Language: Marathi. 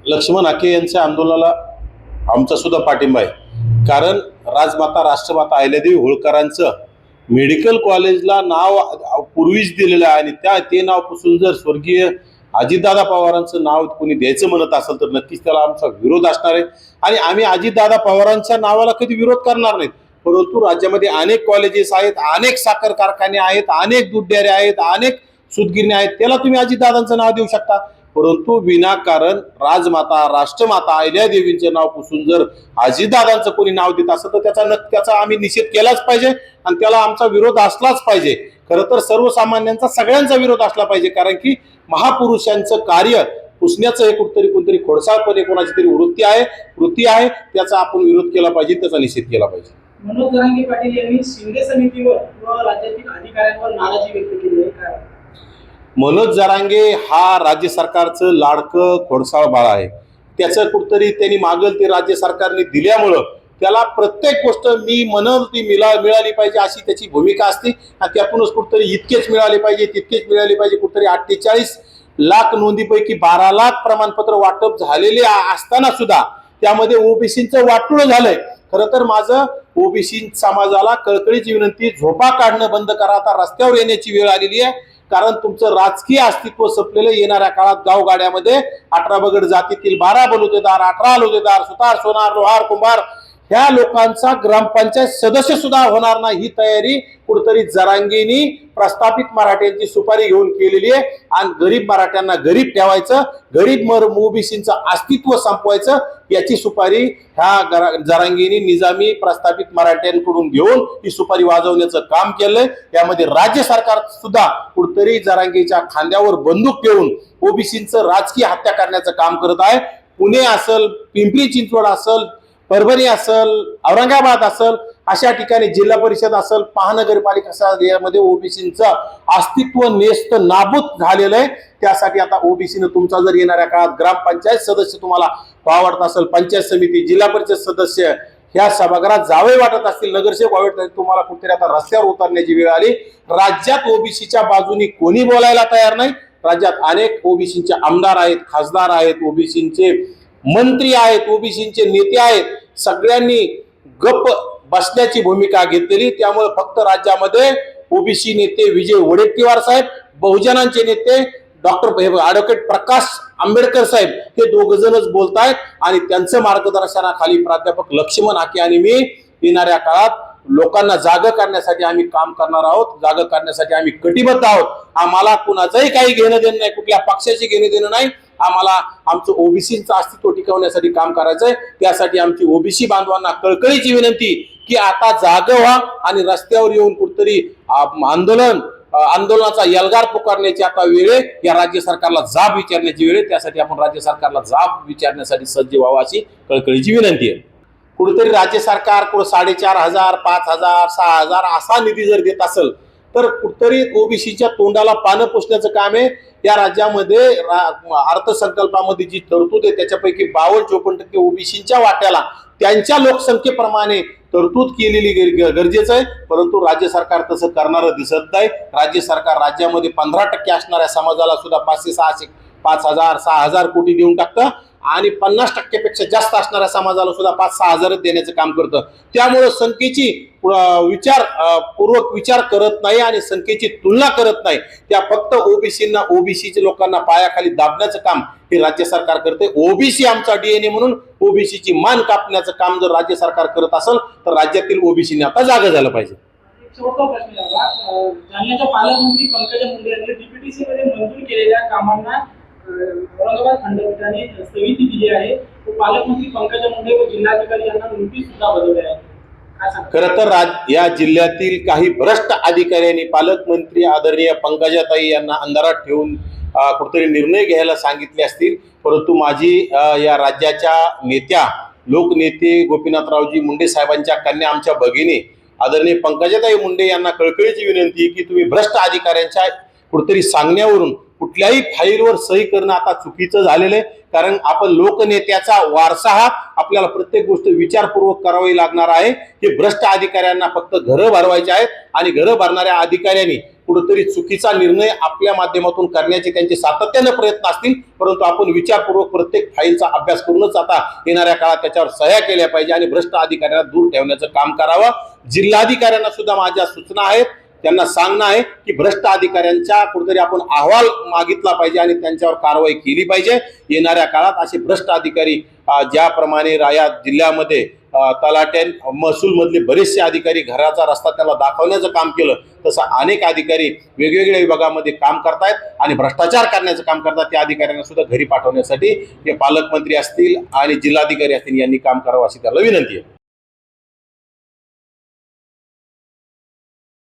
लक्ष्मण हाके यांच्या आंदोलनाला आमचा सुद्धा पाठिंबा आहे। कारण राजमाता राष्ट्रमाता अहिल्यादेवी होळकरांचं मेडिकल कॉलेजला नाव पूर्वीच दिलेलं आहे आणि ते नाव पुसून जर स्वर्गीय अजितदादा पवारांचं नाव कोणी द्यायचं म्हणत असेल तर नक्कीच त्याला आमचा विरोध असणार आहे। आणि आम्ही अजितदादा पवारांच्या नावाला कधी विरोध करणार नाहीत, परंतु राज्यामध्ये अनेक कॉलेजेस आहेत, अनेक साखर कारखाने आहेत, अनेक दूध डेअरी आहेत, अनेक सूतगिरण्या आहेत, त्याला तुम्ही अजितदादांचं नाव देऊ शकता। परंतु विनाकारण राजमाता राष्ट्रमाता अहिल्यादेवींचे नाव पुसून जर अजितदादांचं कोणी नाव देत असेल तर त्याचा आम्ही निषेध केलाच पाहिजे आणि त्याला आमचा विरोध असलाच पाहिजे। खरं तर सर्वसामान्यांचा सगळ्यांचा विरोध असला पाहिजे, कारण की महापुरुषांचं कार्य पुसण्याचं हे कोणतरी खोडसाळपणे कोणाची तरी वृत्ती आहे, त्याचा आपण विरोध केला पाहिजे, त्याचा निषेध केला पाहिजे। मनोज जरांगे पाटील यांनी शिंदे समितीवर व राज्यातील अधिकाऱ्यांवर नाराजी व्यक्त केली आहे। काय मनोज जरांगे हा राज्य सरकारचं लाडकं खोडसाळ बाळ आहे। त्याचं कुठतरी त्यांनी मागल ते राज्य सरकारने दिल्यामुळं त्याला प्रत्येक गोष्ट मी म्हणल ती मिळाली पाहिजे अशी त्याची भूमिका असते आणि त्यातूनच कुठतरी इतकेच मिळाले पाहिजे तितकेच मिळाले पाहिजे। कुठतरी 48 लाख नोंदीपैकी 12 लाख प्रमाणपत्र वाटप झालेले असताना सुद्धा त्यामध्ये ओबीसीचं वाटोळं झालंय। खरं तर माझं ओबीसी समाजाला कळकळीची विनंती, झोपा काढणं बंद करा, आता रस्त्यावर येण्याची वेळ आलेली आहे। कारण तुमचं राजकीय अस्तित्व संपलेलं, येणाऱ्या काळात गावगाड्यामध्ये 18 बगड जातीतील 12 बलुतेदार, 18 लोतेदार, सुतार, सोनार, लोहार, कुंभार ह्या लोकांचा ग्रामपंचायत सदस्य सुद्धा होणार नाही ही तयारी कुठतरी जरांगेंनी प्रस्थापित मराठ्यांची सुपारी घेऊन केलेली आहे। आणि गरीब मराठ्यांना गरीब ठेवायचं, गरीब ओबीसीचं अस्तित्व संपवायचं, याची सुपारी ह्या जरांगेंनी निजामी प्रस्थापित मराठ्यांकडून घेऊन ही सुपारी वाजवण्याचं काम केलंय। यामध्ये राज्य सरकार सुद्धा कुठतरी जरांगेच्या खांद्यावर बंदूक ठेवून ओबीसीचं राजकीय हत्या करण्याचं काम करत आहे। पुणे असेल, पिंपरी चिंचवड असेल, परभणी असेल, औरंगाबाद असेल, अशा ठिकाणी जिल्हा परिषद असेल, महानगरपालिका असेल, यामध्ये ओबीसीचं अस्तित्व नेस्त नाबूद झालेलं आहे। त्यासाठी आता ओबीसीनं तुमचा जर येणाऱ्या काळात ग्रामपंचायत सदस्य तुम्हाला आवडत असेल, पंचायत समिती, जिल्हा परिषद सदस्य ह्या सभागृहात जावे वाटत असतील, नगरसेवक वाटत असतील, तुम्हाला कुठेतरी आता रस्त्यावर उतरण्याची वेळ आली। राज्यात ओबीसीच्या बाजूनी कोणी बोलायला तयार नाही। राज्यात अनेक ओबीसीचे आमदार आहेत, खासदार आहेत, ओबीसीचे मंत्री आहेत, ओबीसीचे नेते आहेत, सगळ्यांनी गप्प बसण्याची भूमिका घेतलेली। त्यामुळे फक्त राज्यामध्ये ओबीसी नेते विजय वडेट्टीवार साहेब, बहुजनांचे नेते डॉक्टर ॲडव्होकेट प्रकाश आंबेडकर साहेब हे दोघजणच बोलतायत आणि त्यांचं मार्गदर्शनाखाली प्राध्यापक लक्ष्मण हाके आणि मी येणाऱ्या काळात लोकांना जाग करण्यासाठी आम्ही काम करणार आहोत, जाग करण्यासाठी आम्ही कटिबद्ध आहोत। आम्हाला कुणाचंही काही घेणं देणं नाही, कुठल्या पक्षाची घेणं देणं नाही। आम्हाला आमचं ओबीसीचं अस्तित्व टिकवण्यासाठी काम करायचंय। त्यासाठी आमची ओबीसी बांधवांना कळकळीची विनंती की आता जाग व्हा आणि रस्त्यावर येऊन कुठतरी आंदोलनाचा यलगार पुकारण्याची आता वेळ आहे। या राज्य सरकारला जाब विचारण्याची वेळ आहे, त्यासाठी आपण राज्य सरकारला जाब विचारण्यासाठी सज्ज व्हावं अशी कळकळीची विनंती आहे। कुठेतरी राज्य सरकार 4,500, 5,000, 6,000 असा निधी जर देत असेल तर कुठतरी ओबीसीच्या तोंडाला पानं पुसण्याचं काम आहे। या राज्यामध्ये अर्थसंकल्पामध्ये जी तरतूद आहे त्याच्यापैकी 52-54% ओबीसीच्या वाट्याला त्यांच्या लोकसंख्येप्रमाणे तरतूद केलेली गरजेचं आहे, परंतु राज्य सरकार तसं करणारं दिसत नाही। राज्य सरकार राज्यामध्ये 15% असणाऱ्या समाजाला सुद्धा 500, 5,000, 6,000 कोटी देऊन टाकतं आणि 50% पेक्षा जास्त असणाऱ्या समाजाला सुद्धा 5-6 हजारच देण्याचं काम करतं। त्यामुळे संख्येची पूर्वक विचार करत नाही आणि संख्येची तुलना करत नाही, त्या फक्त ओबीसीच्या लोकांना पायाखाली दाबण्याचं काम हे राज्य सरकार करते। ओबीसी आमचा डीएनए म्हणून ओबीसीची मान कापण्याचं काम जर राज्य सरकार करत असेल तर राज्यातील ओबीसीने आता जागा झालं पाहिजे। शेवटचा प्रश्न जालन्याच्या पालकमंत्री पंकजा मुंडे यांनी डीपीटीसी मध्ये मंजूर केलेल्या कामांना औरंगाबाद खंडपीठाने स्थगिती दिली आहे। पालकमंत्री पंकजा मुंडे व जिल्हाधिकारी यांना नोटीस सुद्धा बजावली आहे। खरं तर या जिल्ह्यातील काही भ्रष्ट अधिकाऱ्यांनी पालकमंत्री आदरणीय पंकजाताई यांना अंधारात ठेवून कुठेतरी निर्णय घ्यायला सांगितले असतील, परंतु माझी या राज्याच्या नेत्या लोकनेते गोपीनाथरावजी मुंडे साहेबांच्या कन्या आमच्या भगिनी आदरणीय पंकजाताई मुंडे यांना कळकळीची विनंती की तुम्ही भ्रष्ट अधिकाऱ्यांच्या कुठेतरी सांगण्यावरून कुठल्याही फाईलवर सही करणं आता चुकीचं झालेलं आहे. कारण आपण लोकनेत्याचा वारसा हा आपल्याला प्रत्येक गोष्ट विचारपूर्वक करावी लागणार आहे. की भ्रष्ट अधिकाऱ्यांना फक्त घरं भरवायची आहेत आणि घरं भरणाऱ्या अधिकाऱ्यांनी कुठेतरी चुकीचा निर्णय आपल्या माध्यमातून करण्याचे त्यांचे सातत्याने प्रयत्न असतील, परंतु आपण विचारपूर्वक प्रत्येक फाईलचा अभ्यास करूनच आता येणाऱ्या काळात त्याच्यावर सह्या केल्या पाहिजे आणि भ्रष्ट अधिकाऱ्यांना दूर ठेवण्याचं काम करावं. जिल्हाधिकाऱ्यांना सुद्धा माझ्या सूचना आहेत, त्यांना सांगणं आहे की भ्रष्ट अधिकाऱ्यांच्या कुठेतरी आपण अहवाल मागितला पाहिजे आणि त्यांच्यावर कारवाई केली पाहिजे. येणाऱ्या काळात असे भ्रष्ट अधिकारी ज्याप्रमाणे या जिल्ह्यामध्ये तलाट्या महसूल मधले बरेचसे अधिकारी घराचा रस्ता त्याला दाखवण्याचं काम केलं, तसं अनेक अधिकारी वेगवेगळ्या विभागामध्ये काम करतायत आणि भ्रष्टाचार करण्याचं काम करतात. त्या अधिकाऱ्यांना सुद्धा घरी पाठवण्यासाठी हे पालकमंत्री असतील आणि जिल्हाधिकारी असतील यांनी काम करावं अशी त्याला विनंती आहे.